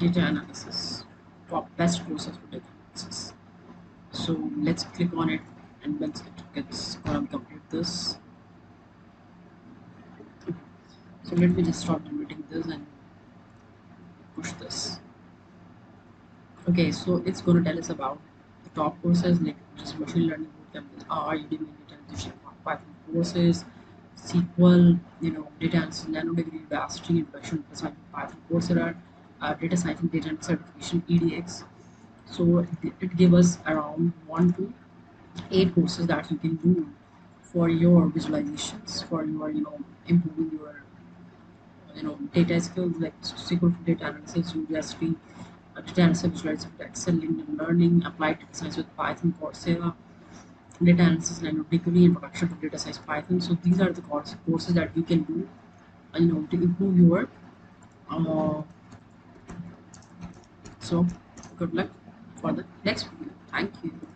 data analysis, top best courses for data analysis. So let's click on it, and once it gets complete this. Okay. So let me just stop generating this and push this. Okay, so it's going to tell us about the top courses like just machine learning bootcamp, R, Udemy, data analysis, Python courses, SQL, data analysis, nano degree, Udacity, introduction to Python, Coursera, data science and data certification, EDX. So it gives us around 1 to 8 courses that you can do for your visualizations, for your improving your data skills like SQL for data analysis, Udacity, data analysis visualization with Excel, LinkedIn Learning, applied data science with Python, Coursera, data analysis and degree, introduction to data science Python. So these are the courses that you can do, to improve your. Uh, so good luck for the next video. Thank you.